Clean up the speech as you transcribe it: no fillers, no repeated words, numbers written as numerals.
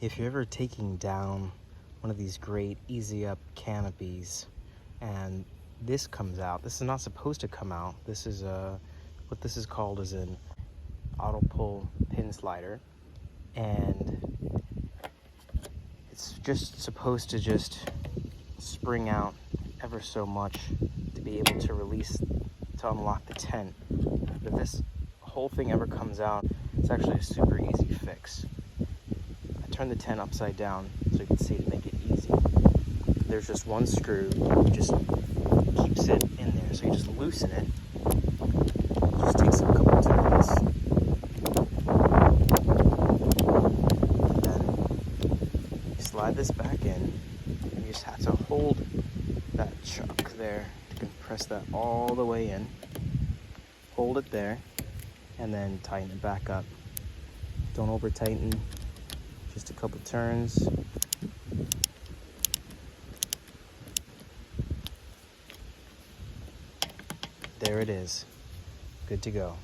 If you're ever taking down one of these great easy up canopies and this comes out, this is not supposed to come out. This is what this is called is an auto pull pin slider, and it's just supposed to just spring out ever so much to be able to release, to unlock the tent. But if this whole thing ever comes out, it's actually a super easy fix. I turn the tent upside down so you can see to make it easy. There's just one screw, it just keeps it in there. So you just loosen it. It just takes a couple turns. And then you slide this back in, and you just have to hold that chuck there. You can press that all the way in. Hold it there, and then tighten it back up. Don't over tighten, just a couple turns. There it is, good to go.